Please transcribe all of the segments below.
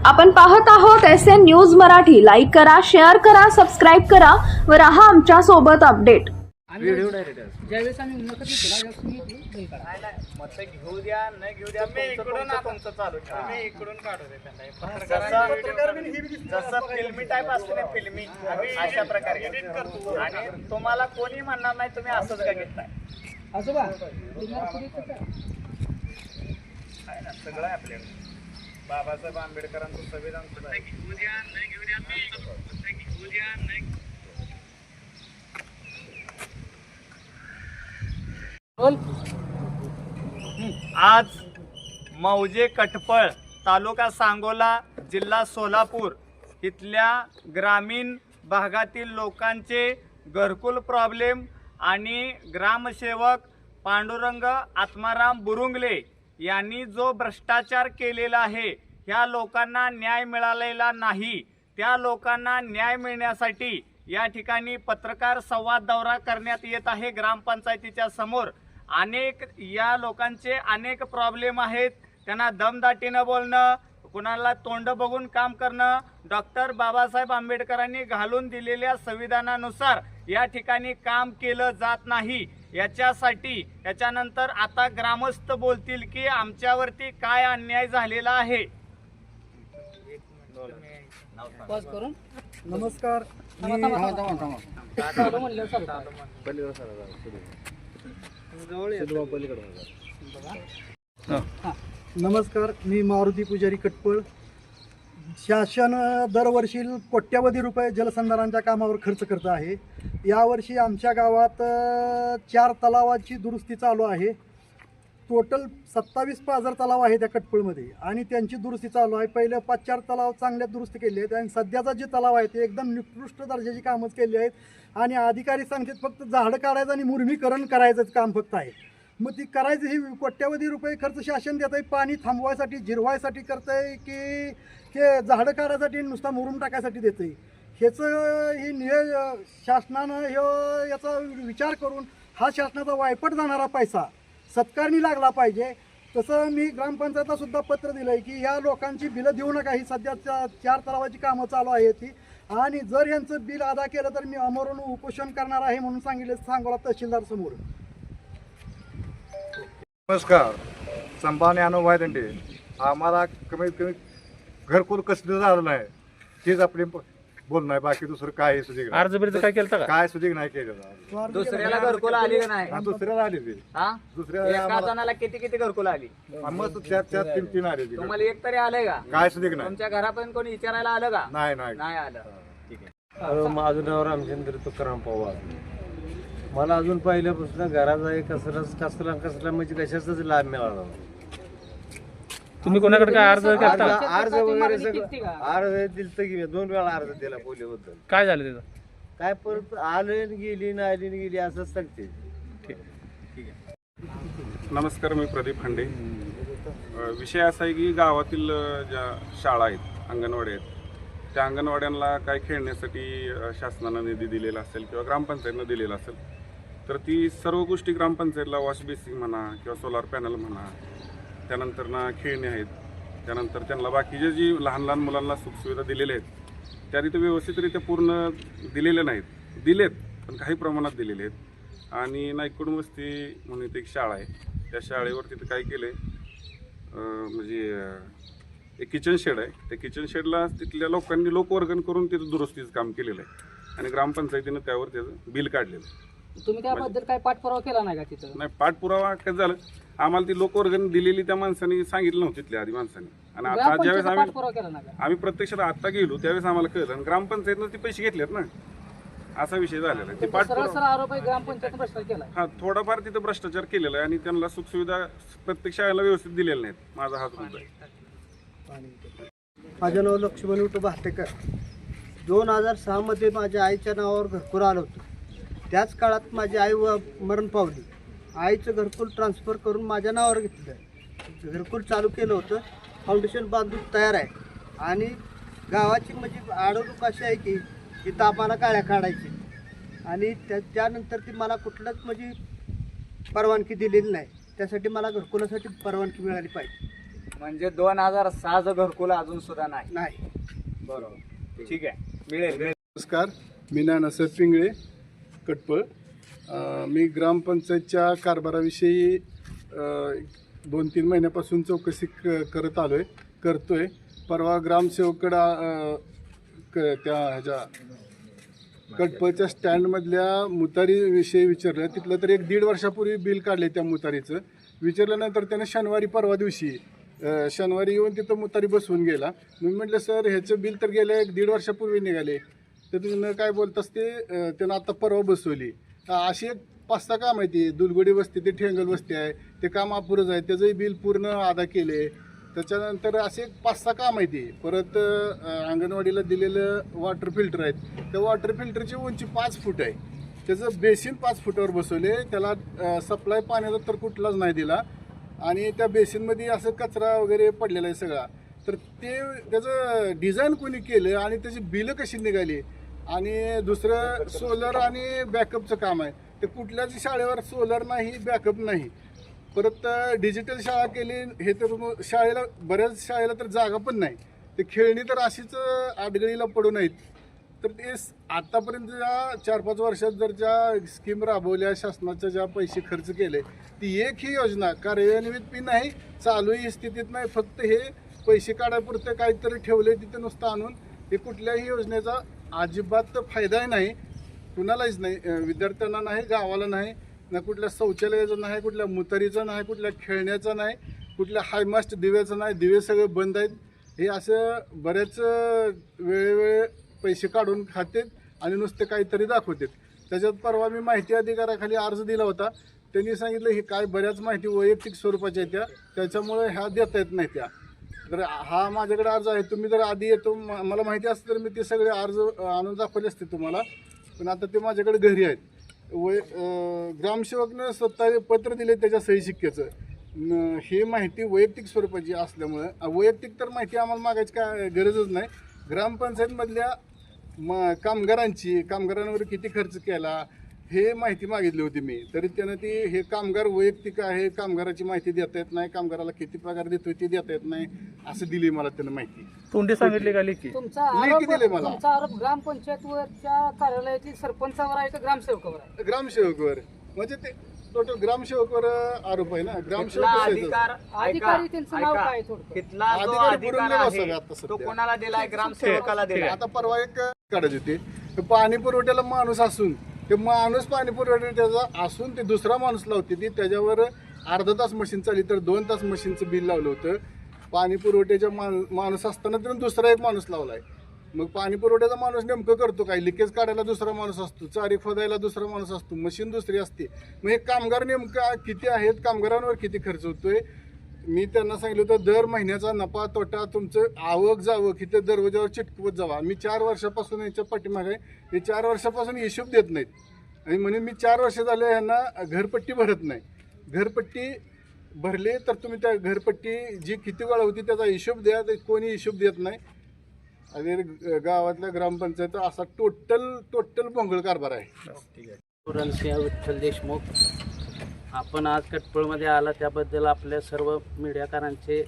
आपण पाहत आहोत SN न्यूज मराठी. लाईक करा, शेअर करा, सबस्क्राईब करा व रहा आमच्या सोबत अपडेट. ज्यावेळेस आम्ही मुलाखत घेतो ना त्यावेळेस तुम्ही बैल काढा. मत घेऊ द्या न घेऊ द्या तुमचं चालू ठेवा. मी इकडून काढू दे त्यांना. जसं फिल्मी टाईप असते ना, फिल्मी अशा प्रकारे एडिट करतो आणि तुम्हाला कोणी म्हणणार नाही तुम्ही असंच का घेताय. आजोबा तुम्हाला पुढे कसं आहे ना, सगळं आहे आपल्याकडे. बाबासाहेब आंबेडकरांचं संविधान सुद्धा आहे. आज मौजे कटपळ तालुका सांगोला जिल्हा सोलापूर इथल्या ग्रामीण भागातील लोकांचे घरकुल प्रॉब्लेम आणि ग्रामसेवक पांडुरंग आत्माराम बुरुंगले यांनी जो भ्रष्टाचार केलेला आहे, ह्या लोकांना न्याय मिळालेला नाही. त्या लोकांना न्याय मिळण्यासाठी या ठिकाणी पत्रकार संवाद दौरा करण्यात येत आहे ग्रामपंचायतीच्या समोर. अनेक या लोकांचे अनेक प्रॉब्लेम आहेत. त्यांना दमदाटीनं बोलणं, कुणाला तोंड बघून काम करणं, डॉक्टर बाबासाहेब आंबेडकरांनी घालून दिलेल्या संविधानानुसार या ठिकाणी काम केलं जात नाही. याच्यानंतर आता ग्रामस्थ बोलतील की आमच्यावरती काय अन्याय झालेला आहे. पॉज करून नमस्कार. नमस्कार, मी मारुती पुजारी कटपळ. शासन दरवर्षी कोट्यावधी रुपये जलसंधारणाच्या कामावर खर्च करत आहे. यावर्षी आमच्या गावात 4 तलावाची दुरुस्ती चालू आहे. टोटल 27 पाझर तलाव आहे त्या कटपळमध्ये आणि त्यांची दुरुस्ती चालू आहे. पहिले 5-4 तलाव चांगल्या दुरुस्ती केली आहेत आणि सध्याचा जे तलाव आहे ते एकदम निकृष्ट दर्जाची कामच केली आहेत आणि अधिकारी सांगतात फक्त झाडं काढायचं आणि मुरमीकरण करायचंच काम फक्त आहे. मग ती करायचं ही कोट्यावधी रुपये खर्च शासन देत आहे. पाणी थांबवायसाठी जिरवायसाठी करत आहे की हे झाडं काढायसाठी नुसता मुरुम टाकायसाठी देत आहे. ह्याचं ही शासनानं याचा विचार करून हा शासनाचा वायपट जाणारा पैसा सत्कारणी लागला पाहिजे. तसं मी ग्रामपंचायतला सुद्धा पत्र दिलं आहे की ह्या लोकांची बिलं देऊ नका. ही सध्या 4 तलावाची कामं चालू आहेत ती आणि जर यांचं बिल अदा केलं तर मी अमरून उपोषण करणार आहे म्हणून सांगितले सांगोला तहसीलदार समोर. नमस्कार, संभाने अनुभव त्यांचे. आम्हाला कमीत कमी घरकुल कसं झालं नाही तेच आपले बोलणं आहे. बाकी दुसरं काय सुधीक अर्ज बिर्ज काय केलं का? काय सुधीक नाही केलं. दुसऱ्याला घरकुल आली का नाही? दुसऱ्याला आली ते दुसऱ्याला एका जणाला किती घरकुल आली? मग त्यात 3 आले ते. तुम्हाला एक तरी आलंय का? काय सुधीक नाही. तुमच्या घरापर्यंत कोणी विचारायला आलं का? नाही नाही आलं. ठीक आहे. माझं नाव रामचंद्र तुकाराम पवार. मला अजून पहिल्यापासून घराचा एक कसला म्हणजे कशाचाच लाभ मिळाला. तुम्ही कोणाकडे काय अर्ज केला? अर्ज वगैरे सगळं अर्ज दिलत की 2 वेळा अर्ज दिला पोलीबद्दल. काय झालं त्याचं? काय परत आले गेली नाही आली गेली असंच सांगते. नमस्कार, मी प्रदीप खांडे. विषय असा आहे की गावातील ज्या शाळा आहेत, अंगणवाडी आहेत, त्या अंगणवाड्यांना काय खेळण्यासाठी शासनानं निधी दिलेला असेल किंवा ग्रामपंचायतीनं दिलेला असेल तर ती सर्व गोष्टी ग्रामपंचायतीला वॉश बेसिंग म्हणा किंवा सोलार पॅनल म्हणा, त्यानंतर ना खेळणे आहेत, त्यानंतर त्यांना बाकीचे जी लहान लहान मुलांना सुखसुविधा दिलेल्या आहेत त्या तिथे व्यवस्थितरित्या पूर्ण दिलेल्या नाहीत. दिलेत पण काही प्रमाणात दिलेले आहेत. आणि नाईककुड वस्ती म्हणून इथे एक शाळा आहे, त्या शाळेवर तिथे काय केलं आहे म्हणजे एक किचन शेड आहे. त्या किचन शेडला तिथल्या लोकांनी लोकवर्गण करून तिथं दुरुस्तीचं काम केलेलं आहे आणि ग्रामपंचायतीनं त्यावर त्याचं बिल काढलेलं आहे. तुम्ही त्याबद्दल काय पाठपुरावा केला नाही का तिथं? नाही, पाठपुरावा काय झालं, आम्हाला ती लोकवर्गणी दिलेली त्या माणसांनी सांगितलं नव्हतं तिथल्या आधी माणसांनी. आणि आता ज्यावेळेस पाठपुरावा केला नाही का? आम्ही प्रत्यक्षात आता गेलो त्यावेळेस आम्हाला कळलं आणि ग्रामपंचायतीनं ते पैसे घेतलेत ना, असा विषय झालेला आहे. ते सरळ पाठपुरावा आरोप आहे ग्रामपंचायत भ्रष्टाचार केला. हा, थोडाफार तिथं भ्रष्टाचार केलेला आहे आणि त्यांना सुखसुविधा प्रत्येक शाळेला व्यवस्थित दिलेल्या नाहीत. माझा हाच मुद्दा आहे. माझं नाव लक्ष्मण विठू भाटेकर. 2006 मध्ये माझ्या आईच्या नावावर घरकुल आलं होतं. त्याच काळात माझी आई मरण पावली. आईचं घरकुल ट्रान्सफर करून माझ्या नावावर घेतलं. घरकुल चालू केलं होतं. फाउंडेशन बांधून तयार आहे आणि गावाची म्हणजे अडवणूक अशी आहे की तिथं आम्हाला काळ्या काढायची आणि त्यानंतर ती मला कुठलंच म्हणजे परवानगी दिलेली नाही. त्यासाठी मला घरकुलासाठी परवानगी मिळाली पाहिजे. म्हणजे 2006चं घरकुल अजून सुद्धा नाही. नाही. बरोबर, ठीक आहे, मिळेल. नमस्कार, मी नानासाहेब पिंगळे, कटपळ. मी ग्रामपंचायतच्या कारभाराविषयी 2-3 महिन्यापासून चौकशी करतोय. परवा ग्रामसेवककडं त्या ह्याच्या कटपळच्या स्टँडमधल्या मुतारीविषयी विचारलं. तिथलं तर 1-1.5 वर्षापूर्वी बिल काढले त्या मुतारीचं. विचारल्यानंतर त्यानं परवा दिवशी शनिवारी येऊन तिथं मुतारी बसवून गेला. मी म्हटलं सर ह्याचं बिल तर गेल्या 1-1.5 वर्षापूर्वी निघाले, तर तुम्ही काय बोलतास ते त्यानं आता परवा बसवली. अशी एक 5-6 काम आहे ती. दुलगोडी वस्ती ते ठेंगल वस्ती आहे, ते काम अपुरंच आहे, त्याचंही बिल पूर्ण अदा केले. त्याच्यानंतर असे 5-6 काम आहे ती. परत अंगणवाडीला दिलेलं वॉटर फिल्टर आहेत, त्या वॉटर फिल्टरची उंची 5 फूट आहे, त्याचं बेसिन 5 फुटावर बसवले. त्याला सप्लाय पाण्याचा तर कुठलाच नाही दिला आणि त्या बेसिनमध्ये असं कचरा वगैरे पडलेला आहे सगळा. तर ते त्याचं डिझाईन कोणी केलं आणि त्याची बिलं कशी निघाली. आणि दुसरं सोलर आणि बॅकअपचं काम आहे, ते कुठल्याच शाळेवर सोलर नाही, बॅकअप नाही. परत डिजिटल शाळा केली, हे तर बऱ्याच शाळेला तर जागा पण नाही. ते खेळणी तर अशीच आडगळीला पडून आहेत. तर ते आतापर्यंत ज्या 4-5 वर्षात जर ज्या स्कीम राबवल्या, शासनाच्या ज्या पैसे खर्च केले, ती एकही योजना कार्यान्वित बी नाही, चालूही स्थितीत नाही. फक्त हे पैसे काढायपुरते काहीतरी ठेवले तिथे नुसतं आणून. हे कुठल्याही योजनेचा अजिबात फायदाही नाही, कुणालाच नाही, विद्यार्थ्यांना नाही, गावाला नाही, ना कुठल्या शौचालयाचं नाही, कुठल्या मुतारीचं नाही, कुठल्या खेळण्याचं नाही, कुठल्या हायमास्ट दिव्याचं नाही. दिवे सगळे बंद आहेत. हे असं बऱ्याच वेळोवेळी पैसे काढून खातेत आणि नुसते काहीतरी दाखवतात. त्याच्यात परवा मी माहिती अधिकाऱ्याखाली अर्ज दिला होता. त्यांनी सांगितलं ही काय बऱ्याच माहिती वैयक्तिक स्वरूपाच्या आहेत त्याच्यामुळे ह्या देता येत नाही त्या. तर हा माझ्याकडे अर्ज आहे, तुम्ही जर आधी येतो मला माहिती असतं तर मी ते सगळे अर्ज आणून दाखवले असते तुम्हाला, पण आता ते माझ्याकडे घरी आहेत. ग्रामसेवकनं स्वतः पत्र दिले त्याच्या सही शिक्क्याचं. ही माहिती वैयक्तिक स्वरूपाची असल्यामुळं वैयक्तिक तर माहिती आम्हाला मागायची काय गरजच नाही. ग्रामपंचायतमधल्या कामगारांवर किती खर्च केला हे माहिती मागितली होती मी, तरी त्यानं ती हे कामगार वैयक्तिक आहे, कामगाराची माहिती देता येत नाही, कामगाराला किती पगार देतोय ती देता येत नाही असं दिली मला त्यानं माहिती. तोंडी सांगितले का लेखी? तुमचा आरोप ग्रामपंचायतच्या कार्यालयातील सरपंचावर आहे का ग्रामसेवकावर आहे? ग्रामसेवकवर, म्हणजे ते टोटल ग्रामसेवकवर आरोप आहे ना. अधिकारी त्यांचं नाव काय थोडं? तो कोणाला दिलाय? ग्रामसेवकाला दिलाय. आता परवा एक काढत होते, पाणी पुरवठ्याला माणूस असून ते माणूस पाणी पुरवठ्याचा असून ते दुसरा माणूस लावते ती. त्याच्यावर अर्धा तास मशीन चालली तर 2 तास मशीनचं बिल लावलं होतं. पाणी पुरवठ्याच्या माणूस असताना त्यानं दुसरा एक माणूस लावलाय. मग पाणी पुरवठ्याचा माणूस नेमकं करतो काय? लिकेज काढायला दुसरा माणूस असतो, चारी खोदायला दुसरा माणूस असतो, मशीन दुसरी असते. मग हे कामगार नेमका किती आहेत, कामगारांवर किती खर्च होतोय. मी त्यांना सांगितलं होतं दर महिन्याचा नफा तोटा तुमचं आवक जावं किती दरवाजावर चिटकवत जावा. मी 4 वर्षापासून याच्या पाठीमागे, हे 4 वर्षापासून हिशोब देत नाहीत आणि म्हणून मी 4 वर्ष झाले यांना घरपट्टी भरत नाही. घरपट्टी भरली तर तुम्ही त्या घरपट्टी जी किती वेळा होती त्याचा हिशोब द्या, कोणी हिशोब देत नाही. आणि गावातल्या ग्रामपंचायत असा टोटल भोंगळ कारभार आहे. पुरणसिंह विठ्ठल देशमुख, आपण आज कटपळमध्ये आला त्याबद्दल आपल्या सर्व मीडियाकारांचे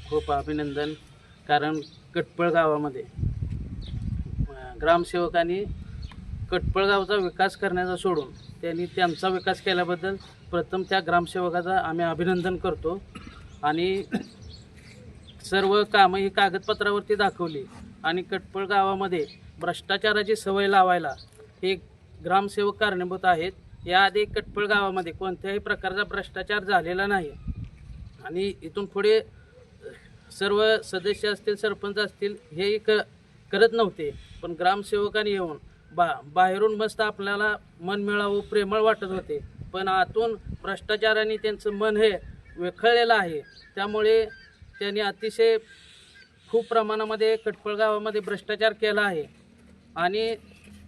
खूप अभिनंदन. कारण कटपळ गावामध्ये ग्रामसेवकांनी कटपळ गावचा विकास करण्याचा सोडून त्यांनी त्यांचा विकास केल्याबद्दल प्रथम त्या ग्रामसेवकाचा आम्ही अभिनंदन करतो. आणि सर्व कामं ही कागदपत्रावरती दाखवली आणि कटपळ गावामध्ये भ्रष्टाचाराची सवय लावायला हे ग्रामसेवक कारणीभूत आहेत. याआधी कटपळ गावामध्ये कोणत्याही प्रकारचा भ्रष्टाचार झालेला नाही आणि इथून पुढे सर्व सदस्य असतील, सरपंच असतील, हे करत नव्हते. पण ग्रामसेवकांनी येऊन बाहेरून मस्त आपल्याला मन मिळावं, प्रेमळ वाटत होते, पण आतून भ्रष्टाचाराने त्यांचं मन हे विखळलेलं आहे. त्यामुळे त्यांनी अतिशय खूप प्रमाणामध्ये कटपळ गावामध्ये भ्रष्टाचार केला आहे. आणि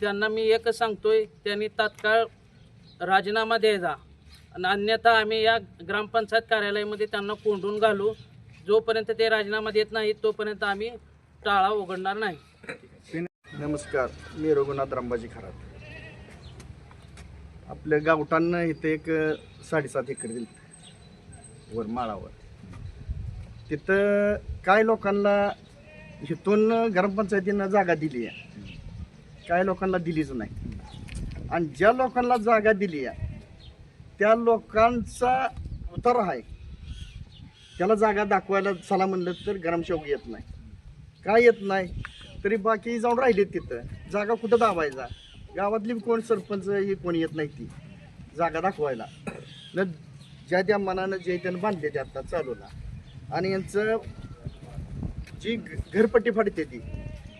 त्यांना मी एकच सांगतोय, त्यांनी तात्काळ राजीनामा द्यायचा, आणि अन्यथा आम्ही या ग्रामपंचायत कार्यालयामध्ये त्यांना कोंडून घालू. जोपर्यंत ते राजीनामा देत नाहीत तोपर्यंत आम्ही टाळा उघडणार नाही. नमस्कार, मी रघुनाथ रामबाजी खरात. आपल्या गावठांना इथे एक 7.5 एकर दिलं वर माळावर. तिथं काय लोकांना इथून ग्रामपंचायतीनं जागा दिली आहे, काय लोकांना दिलीच नाही. आणि ज्या लोकांना जागा दिली आहे त्या लोकांचा उतार आहे, त्याला जागा दाखवायला चला म्हणलं तर ग्रामसेवक येत नाही. काय येत नाही तरी बाकी जाऊन राहिलेत तिथं. जागा कुठं दाबायचा, गावातली कोण सरपंच ही कोणी येत नाही ती जागा दाखवायला. न ज्या त्या मनानं जे त्यानं बांधले ते आता चालूला. आणि यांचं जी घरपट्टी फाडते ती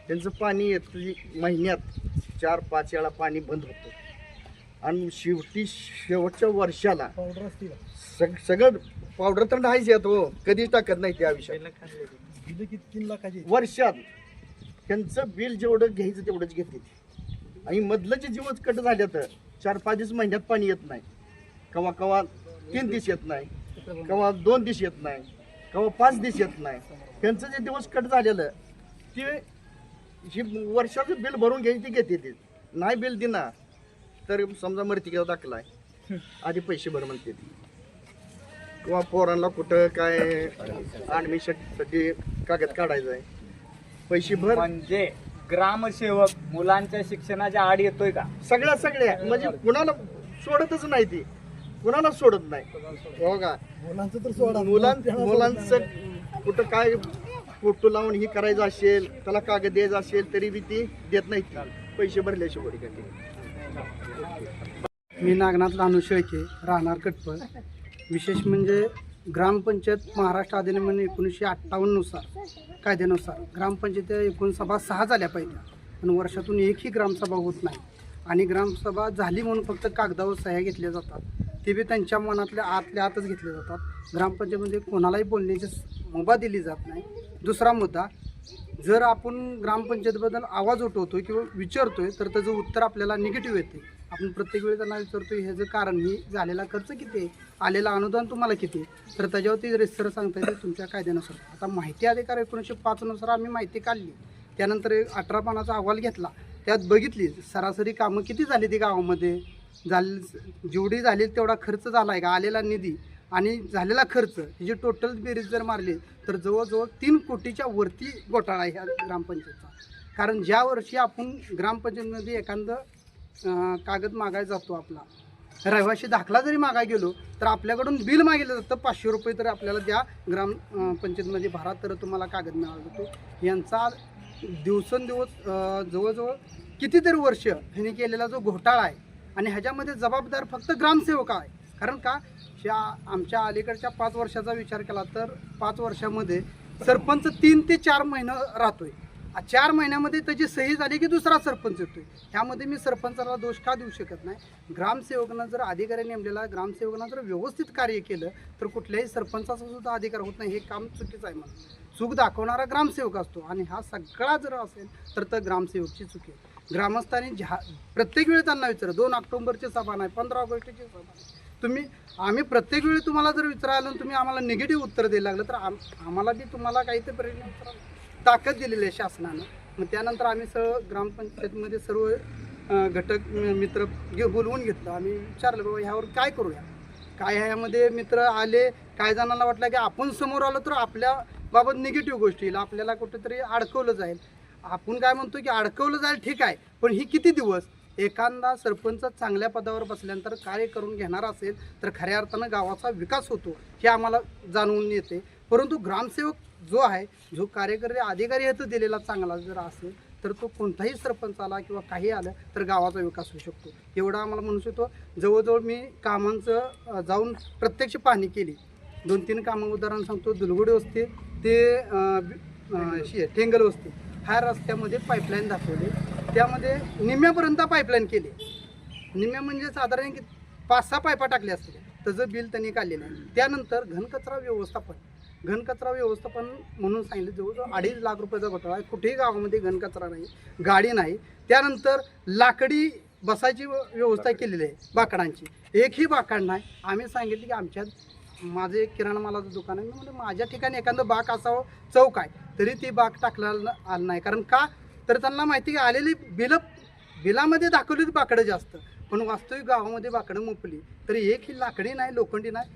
त्यांचं पाणी येतं महिन्यात 4-5 वेळा पाणी बंद होतं. आणि शेवटच्या वर्षाला सगळं पावडर तर नाहीच येत हो, कधीच टाकत नाही त्या विषयाला. 3 लाखाची वर्षात त्यांचं बिल जेवढं घ्यायचं तेवढंच घेते ती. आणि मधलं जे जीवच कट झाले तर 4-5 दिवस महिन्यात पाणी येत नाही. कवा कवा 3 दिवस येत नाही, कवा 2 दिवस येत नाही, कवा 5 दिवस येत नाही. त्यांचं जे दिवस कट झालेलं ते जी वर्षाचं बिल भरून घ्यायची ती घेते ती. नाही बिल देणार तर समजा मर्तिकेचा दाखला आहे, आधी पैसे भर म्हणते ती. किंवा पोरांना कुठं काय ॲडमिशनसाठी कागद काढायचं आहे, पैसे भर. म्हणजे ग्रामसेवक मुलांच्या शिक्षणाच्या आड येतोय का? सगळ्या म्हणजे कुणाला सोडतच नाही ती, कुणाला सोडत नाही. हो का, मुलांचं तर सोडा, मुलांचं कुठं काय फोटो लावून ही करायचं असेल, त्याला कागद द्यायचा असेल तरी बी ती देत नाही, पैसे भरल्याशिवाय. मी नागनाथ लानू शेळके, राहणार कटपळ. विशेष म्हणजे ग्रामपंचायत महाराष्ट्र अधिनियम 1958 कायद्यानुसार ग्रामपंचायत एकूण सभा 6 झाल्या पाहिजे, पण वर्षातून एकही ग्रामसभा होत नाही. आणि ग्रामसभा झाली म्हणून फक्त कागदावर सह्या घेतल्या जातात, ते बी त्यांच्या मनातल्या आतल्या आतच घेतले जातात. ग्रामपंचायतीमध्ये कोणालाही बोलण्याची मुभा दिली जात नाही. दुसरा मुद्दा, जर आपण ग्रामपंचायतीबद्दल आवाज उठवतोय किंवा विचारतोय तर त्याचं उत्तर आपल्याला निगेटिव्ह येते. आपण प्रत्येक वेळी त्यांना विचारतोय ह्याचं कारण ही झालेला खर्च किती आहे, आलेलं अनुदान तुम्हाला किती, तर त्याच्यावरती रेस्टर सांगता येते तुमच्या कायद्यानुसार. आता माहिती अधिकार 1905 नुसार आम्ही माहिती काढली, त्यानंतर 18 पानाचा अहवाल घेतला, त्यात बघितली सरासरी कामं किती झाली ती गावामध्ये, जेवढी झाली तेवढा खर्च झाला आहे का, आलेला निधी आणि झालेला खर्च ही टोटल बेरीज जर मारली तर जवळजवळ 3 कोटीच्या वरती घोटाळा आहे ह्या ग्रामपंचायतचा. कारण ज्या वर्षी आपण ग्रामपंचायतीमध्ये एखादं कागद मागायला जातो, आपला रहिवाशी दाखला जरी मागायला गेलो तर आपल्याकडून बिल मागितलं जातं 500 रुपये तरी आपल्याला द्या ग्रामपंचायतीमध्ये भरा तर तुम्हाला कागद मिळाला जातो. यांचा दिवसेंदिवस जवळजवळ कितीतरी वर्ष ह्यांनी केलेला जो घोटाळा आहे आणि ह्याच्यामध्ये जबाबदार फक्त ग्रामसेवक आहे. कारण का, आमच्या अलीकडच्या 5 वर्षाचा विचार केला तर 5 वर्षामध्ये सरपंच 3 ते 4 महिने राहतोय. 4 महिन्यामध्ये त्याची सही झाली की दुसरा सरपंच येतोय. ह्यामध्ये मी सरपंचाला दोष का देऊ शकत नाही. ग्रामसेवकांना जर अधिकारी नेमलेला, ग्रामसेवकांना जर व्यवस्थित कार्य केलं तर कुठल्याही सरपंचाचा सुद्धा अधिकार होत नाही. हे काम चुकीचं आहे. म्हणून चूक दाखवणारा ग्रामसेवक असतो आणि हा सगळा जर असेल तर ग्रामसेवकची चुकी आहे. ग्रामस्थांनी प्रत्येक वेळी त्यांना विचार, 2 ऑक्टोबरची सभा नाही, 15 ऑगस्टची सभा नाही, आम्ही प्रत्येक वेळी तुम्हाला जर विचारायला तुम्ही आम्हाला निगेटिव्ह उत्तर द्यायला लागलं तर आम्हाला बी तुम्हाला काहीतरी प्रश्न ताकद दिलेली आहे शासनानं. मग त्यानंतर आम्ही ग्रामपंचायतीमध्ये सर्व घटक मित्र बोलवून घेतलं. आम्ही विचारलं बाबा ह्यावर काय करूया, काय ह्यामध्ये मित्र आले. काही जणांना वाटलं की आपण समोर आलो तर आपल्या बाबत निगेटिव्ह गोष्टी येईल, आपल्याला कुठेतरी अडकवलं जाईल. आपण काय म्हणतो की अडकवलं जाईल ठीक आहे, पण ही किती दिवस. एखादा सरपंच चांगल्या पदावर बसल्यानंतर कार्य करून घेणार असेल तर खऱ्या अर्थानं गावाचा विकास होतो हे आम्हाला जाणवून येते. परंतु ग्रामसेवक जो आहे, जो कार्यकारी अधिकारी आहे तो दिलेला चांगला जर असेल तर तो कोणताही सरपंच आला किंवा काही आलं तर गावाचा विकास होऊ शकतो. एवढं आम्हाला म्हणू शकतो. जवळजवळ मी कामांचं जाऊन प्रत्यक्ष पाहणी केली. 2-3 कामं उदाहरण सांगतो. दुलगुडी वस्ती ते टेंगल वस्ती ह्या रस्त्यामध्ये पाईपलाईन दाखवली, त्यामध्ये निम्म्यापर्यंत पाईपलाईन केली. निम्म्या म्हणजे साधारण 5-6 पायपा टाकल्या असतील, त्याचं बिल त्यांनी काढलेलं आहे. त्यानंतर घनकचरा व्यवस्थापन म्हणून सांगितलं, जवळजवळ 2.5 लाख रुपयाचा घोटाळा आहे. कुठेही गावामध्ये घनकचरा नाही, गाडी नाही. त्यानंतर लाकडी बसायची व्यवस्था केलेली आहे, बाकडांची एकही बाकड नाही. आम्ही सांगितलं की माझं एक किराणा मालाचं दुकान आहे, म्हणजे माझ्या ठिकाणी एखादं बाक असावं, चौक आहे, तरी ती बाक टाकलेलं आलं नाही. कारण का, तर त्यांना माहिती की आलेली बिलामध्ये दाखवली बाकडं जास्त, पण वास्तविक गावामध्ये बाकडं मुपली तरी एकही लाकडी नाही, लोखंडी नाही,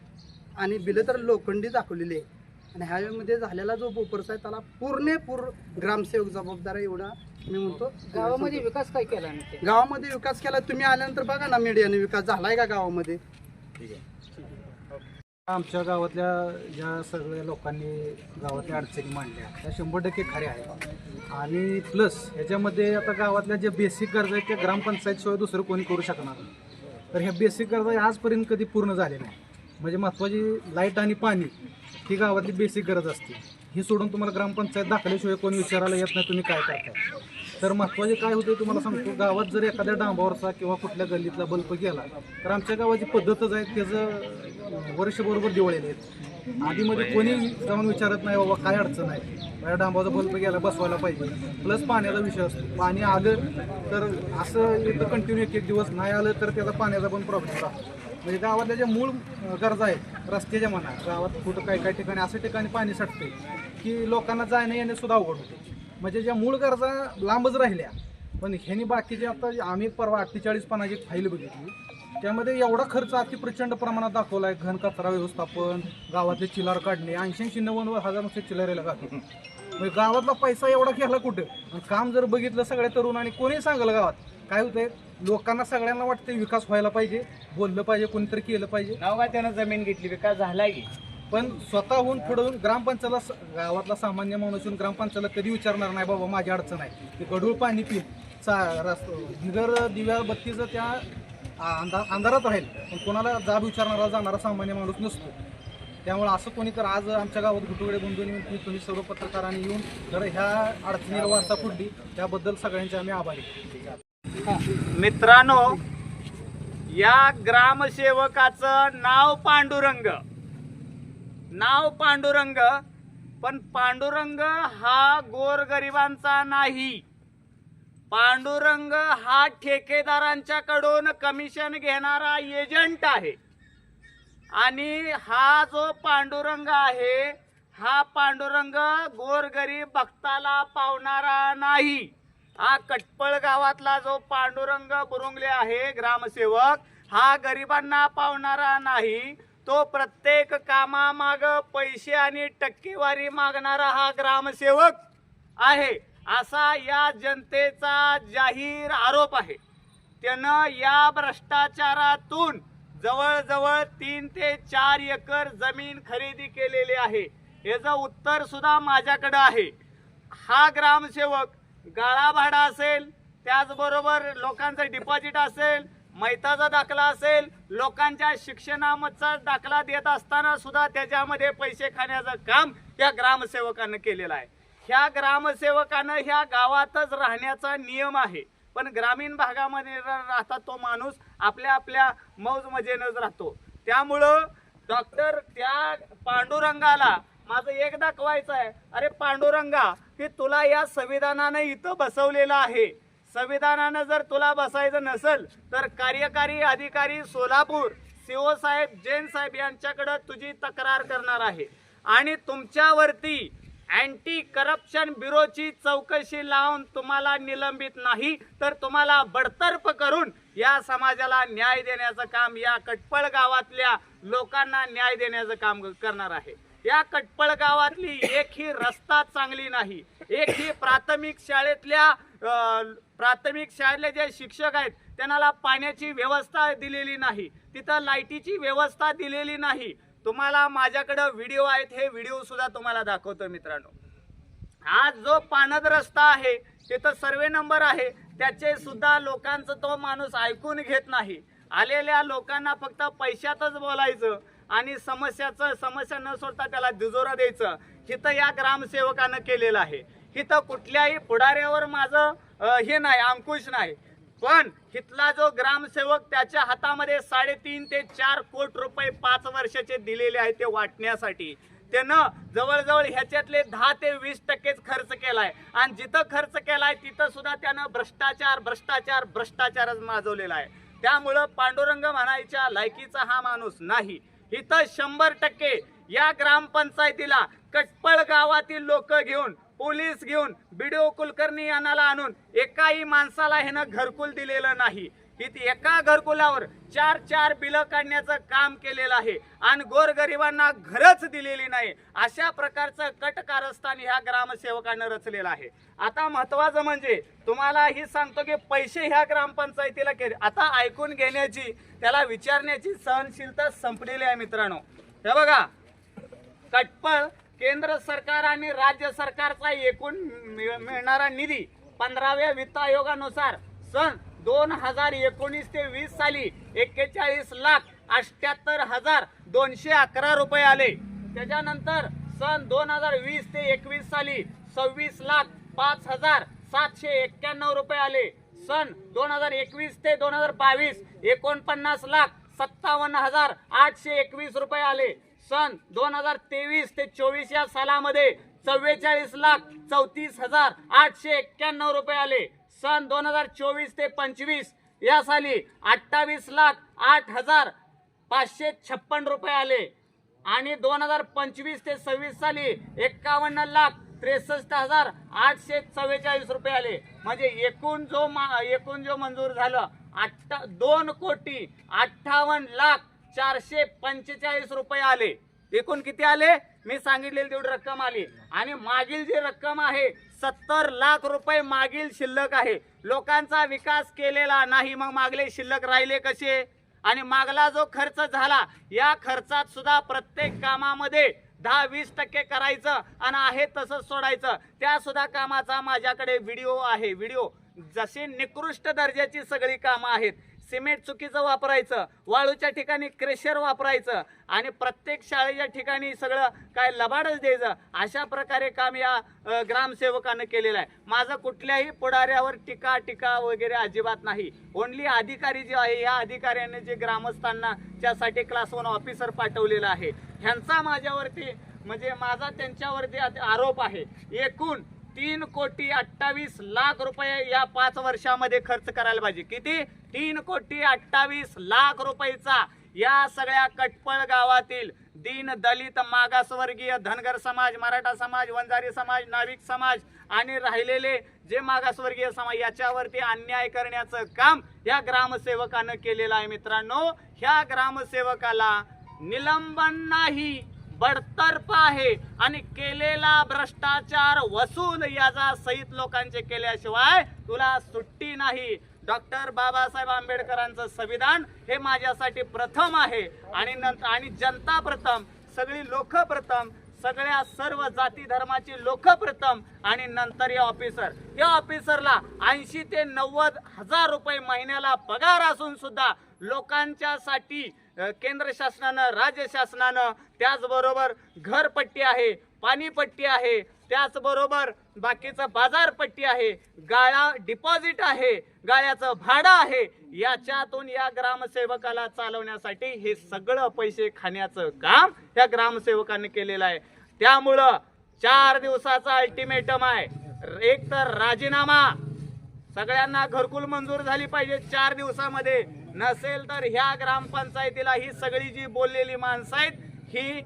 आणि बिलं तर लोखंडी दाखवलेली आहे. आणि हायवेमध्ये झालेला जो बोपर्स आहे त्याला पूर्णपूर ग्रामसेवक जबाबदार आहे, एवढा मी म्हणतो. गावामध्ये विकास काय केला नाही ते? गावामध्ये विकास केला, तुम्ही आल्यानंतर बघा ना मीडियाने विकास झालाय का गावामध्ये. आमच्या गावातल्या ज्या सगळ्या लोकांनी गावातल्या अडचणी मांडल्या त्या 100% खऱ्या आहेत. आणि प्लस ह्याच्यामध्ये आता गावातल्या ज्या बेसिक गरजा आहेत त्या ग्रामपंचायतशिवाय दुसरं कोणी करू शकणार नाही. तर ह्या बेसिक गरजा आजपर्यंत कधी पूर्ण झाल्या नाही. म्हणजे महत्त्वाची लाईट आणि पाणी ही गावातली बेसिक गरज असते. ही सोडून तुम्हाला ग्रामपंचायत दाखल्याशिवाय कोणी विचारायला येत नाही तुम्ही काय करताय. तर महत्त्वाचे काय होते तुम्हाला सांगतो, गावात जर एखाद्या डांबावरचा किंवा कुठल्या गल्लीतला बल्ब गेला तर आमच्या गावाची पद्धतच आहे त्याचं वर्षबरोबर दिवाळीला येत. आधीमध्ये कोणी जाऊन विचारत नाही बाबा काय अडचण आहे, माझ्या डांबाचा बल्ब गेला बसवायला पाहिजे. प्लस पाण्याचा विषय असतो, पाणी आलं तर असं येतं कंटिन्यू एक दिवस, नाही आलं तर त्याचा पाण्याचा पण प्रॉब्लेम राहतो. म्हणजे गावातल्या ज्या मूळ गरजा आहेत रस्त्याच्या म्हणा, गावात कुठं काही काही ठिकाणी असं ठिकाणी पाणी साठते की लोकांना जाणं येण्यासुद्धा अवघड होते. म्हणजे ज्या मूळ गरजा लांबच राहिल्या. पण ह्यांनी बाकीचे आता आम्ही परवा 48 एक फाईल बघितली, त्यामध्ये एवढा खर्च अति प्रचंड प्रमाणात दाखवला आहे. घन कचरा व्यवस्थापन, गावातले चिल्लार काढणे, 80-90 हजार नुसते चिल्लारेला घालतो. म्हणजे गावातला पैसा एवढा केला कुठं. आणि काम जर बघितलं सगळ्या तरुण आणि कोणी सांगलं गावात काय होतंय, लोकांना सगळ्यांना वाटतं विकास व्हायला पाहिजे, बोललं पाहिजे, कोणीतरी केलं पाहिजे. नाव काय त्यानं जमीन घेतली, विकास झाला की पण स्वतःहून पुढून ग्रामपंचायतला, गावातला सामान्य माणूस येऊन ग्रामपंचायतला कधी विचारणार नाही बाबा माझी अडचण आहे, ते गढूळ पाणी पिल बिगर दिव्या बत्तीचं त्या अंधारात राहील. पण कोणाला जाब विचारणारा जाणारा सामान्य माणूस नसतो. त्यामुळे असं कोणी तर आज आमच्या गावात घुटुगडे बंधूंनी येऊन तुम्ही सर्व पत्रकारांनी येऊन जर ह्या अडचणीला वाचा फोडली त्याबद्दल सगळ्यांचे आम्ही आभारी. मित्रांनो, या ग्रामसेवकाचं नाव पांडुरंग, पण पांडुरंग हा गोरगरिबांचा नाही. पांडुरंग हा ठेकेदारांच्याकडून कमिशन घेणारा एजंट आहे. आणि हा जो पांडुरंग आहे, हा पांडुरंग गोरगरीब भक्ताला पावणारा नाही. हा कटपळ गावातला जो पांडुरंग बुरुंगले आहे ग्रामसेवक, हा गरिबांना पावणारा नाही. तो प्रत्येक कामामाग पैसे आणि टक्केवारी मागणारा हा ग्रामसेवक आहे, असा या जनतेचा जाहीर आरोप आहे. त्यानं या भ्रष्टाचारातून जवळजवळ 3 ते 4 एकर जमीन खरेदी केलेली आहे. याचं उत्तर सुद्धा माझ्याकडे आहे. हा ग्रामसेवक गाळाभाडा असेल, त्याचबरोबर लोकांचं डिपॉझिट असेल, मैताचा दाखला असेल, लोकांच्या शिक्षणाचा दाखला देत असताना सुद्धा त्याच्यामध्ये पैसे खाण्याचं काम या ग्रामसेवकानं केलेलं आहे. ह्या ग्रामसेवकानं ह्या गावातच राहण्याचा नियम आहे. पण ग्रामीण भागामध्ये राहतात तो माणूस आपल्या आपल्या मौज मजेनंच राहतो. त्यामुळं डॉक्टर त्या पांडुरंगाला माझं एक दाखवायचं आहे, अरे पांडुरंगा, की तुला या संविधानानं इथं बसवलेलं आहे. संविधानानं जर तुला बसायचं नसेल तर कार्यकारी अधिकारी सोलापूर CO साहेब, जैन साहेब यांच्याकडे तुझी तक्रार करणार आहे. आणि तुमच्यावरती अँटी करप्शन ब्युरोची चौकशी लावून तुम्हाला निलंबित नाही तर तुम्हाला बडतर्फ करून या समाजाला न्याय देण्याचं काम, या कटपळ गावातल्या लोकांना न्याय देण्याचं काम करणार आहे. या कटपळ गावातली एकही रस्ता चांगली नाही, एकही प्राथमिक शाळेतले जे शिक्षक आहेत त्यांना पाण्याची व्यवस्था दिलेली नाही, तिथं लाईटीची व्यवस्था दिलेली नाही. तुम्हाला माझ्याकडे व्हिडिओ आहेत, हे व्हिडिओ सुद्धा तुम्हाला दाखवतो मित्रांनो. आज जो पानद रस्ता आहे तिथं सर्वे नंबर आहे, त्याचे सुद्धा लोकांचं तो माणूस ऐकून घेत नाही. आलेल्या लोकांना फक्त पैशातच बोलायचं आणि समस्या न सोडता त्याला दुजोरा द्यायचं. हिथं या ग्रामसेवकानं केलेलं आहे. हिथं कुठल्याही पुढाऱ्यावर माझं हे नाही, अंकुश नाही. पण हिथला जो ग्रामसेवक, त्याच्या हातामध्ये 3.5 ते 4 कोटी रुपये 5 वर्षाचे दिलेले आहेत ते वाटण्यासाठी. त्यानं जवळजवळ ह्याच्यातले 10 ते 20% खर्च केलाय. आणि जिथं खर्च केलाय तिथं सुद्धा त्यानं भ्रष्टाचारच माजवलेला आहे. त्यामुळं पांडुरंग म्हणायच्या लायकीचा हा माणूस नाही. इथं 100% या ग्रामपंचायतीला कटपळ गावातील लोक घेऊन, पोलीस घेऊन, BDO कुलकर्णी यांना आणून एकाही माणसाला ह्यानं घरकुल दिलेलं नाही. ही एका घरकुलावर 4 बिलं काढण्याचं काम केलेलं आहे आणि गोरगरिबांना घरच दिलेली नाही. अशा प्रकारचं कट कारस्थान ह्या ग्रामसेवकांना रचलेलं आहे. आता महत्वाचं म्हणजे तुम्हाला ही सांगतो की पैसे ह्या ग्रामपंचायतीला केले, आता ऐकून घेण्याची त्याला विचारण्याची सहनशीलता संपलेली आहे मित्रांनो. हे बघा, कटपळ केंद्र सरकार आणि राज्य सरकारचा एकूण मिळणारा निधी 15व्या वित्त आयोगानुसार सन 2019 ते 20 साली 41,78,211 रुपये आले. त्याच्यानंतर सन 2020 ते 21 साली 26,05,791 रुपये आले. सन 2021 ते 2022 49,57,821 रुपये आले. सन 2023 ते 24 या सालामध्ये 44,34,891 रुपये आले. सन 2024 ते 25 या साली 28,08,556 रुपये आले आणि 2025 ते 26 साली 51,63,844 रुपये आले. म्हणजे एकूण जो मंजूर झालं 2,58,04,445 रुपये आले. एकूण किती आले? मी सांगितलेली तेवढी रक्कम आली. आणि मागील जी रक्कम आहे 70 लाख रुपये मागील शिल्लक आहे. लोकांचा विकास केलेला नाही, मग मागले शिल्लक राहिले कसे? आणि मागला जो खर्च झाला, या खर्चात सुद्धा प्रत्येक कामामध्ये 10-20% करायचं आणि आहे तसंच सोडायचं. त्या सुद्धा कामाचा माझ्याकडे व्हिडिओ आहे. व्हिडिओ जसे निकृष्ट दर्जाची सगळी कामं आहेत. सिमेंट चुकीचं वापरायचं, वाळूच्या ठिकाणी क्रेशर वापरायचं आणि प्रत्येक शाळेच्या ठिकाणी सगळं काय लबाडच द्यायचं. अशा प्रकारे काम या ग्रामसेवकानं केलेलं आहे. माझं कुठल्याही पुढाऱ्यावर टीका वगैरे अजिबात नाही. ओनली अधिकारी जे आहे, या अधिकाऱ्याने जे ग्रामस्थांना त्यासाठी क्लास 1 ऑफिसर पाठवलेला आहे, ह्यांचा माझ्यावरती म्हणजे माझा त्यांच्यावरती आरोप आहे. एकूण 3,28,00,000 रुपये या 5 वर्षामध्ये खर्च करायला पाहिजे. किती? 3,28,00,000 रुपयेचा या सगळ्या कटपळ गावातील दीन, दलित, मागासवर्गीय, धनगर समाज, मराठा समाज, वंजारी समाज, नाविक समाज आणि राहिलेले जे मागासवर्गीय समाज याच्यावरती अन्याय करण्याचं काम या ग्रामसेवकानं केलेलं आहे. मित्रांनो, ह्या ग्रामसेवकाला निलंबन नाही, बडतर्फ आहे आणि केलेला भ्रष्टाचार वसूल याचा सहित लोकांचे केल्याशिवाय तुला सुट्टी नाही. डॉक्टर बाबासाहेब आंबेडकरांचं संविधान हे माझ्यासाठी प्रथम आहे आणि जनता प्रथम, सगळी लोक प्रथम, सगळ्या सर्व जाती धर्माची लोक प्रथम आणि नंतर या ऑफिसरला 80 ते 90 हजार रुपये महिन्याला पगार असून सुद्धा लोकांच्यासाठी केंद्र शासनानं, राज्य शासनानं, त्याचबरोबर घरपट्टी आहे, पाणीपट्टी आहे, त्याचबरोबर बाकीचं बाजारपट्टी आहे, गाळा डिपॉझिट आहे, गाळ्याचं भाडं आहे. याच्यातून या ग्रामसेवकाला चालवण्यासाठी हे सगळं पैसे खाण्याचं काम या ग्रामसेवकाने केलेलं आहे. त्यामुळं 4 दिवसाचा अल्टिमेटम आहे. एक तर राजीनामा, सगळ्यांना घरकुल मंजूर झाली पाहिजे 4 दिवसामध्ये, नसेल तर ह्या ग्रामपंचायतीला ही सगळी जी बोललेली माणसं आहेत ही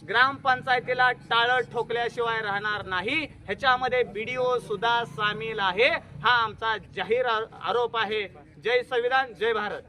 ग्रामपंचायतीला टाळं ठोकल्याशिवाय राहणार नाही. ह्याच्यामध्ये BDO सुद्धा सामील आहे. हा आमचा जाहीर आरोप आहे. जय संविधान, जय भारत.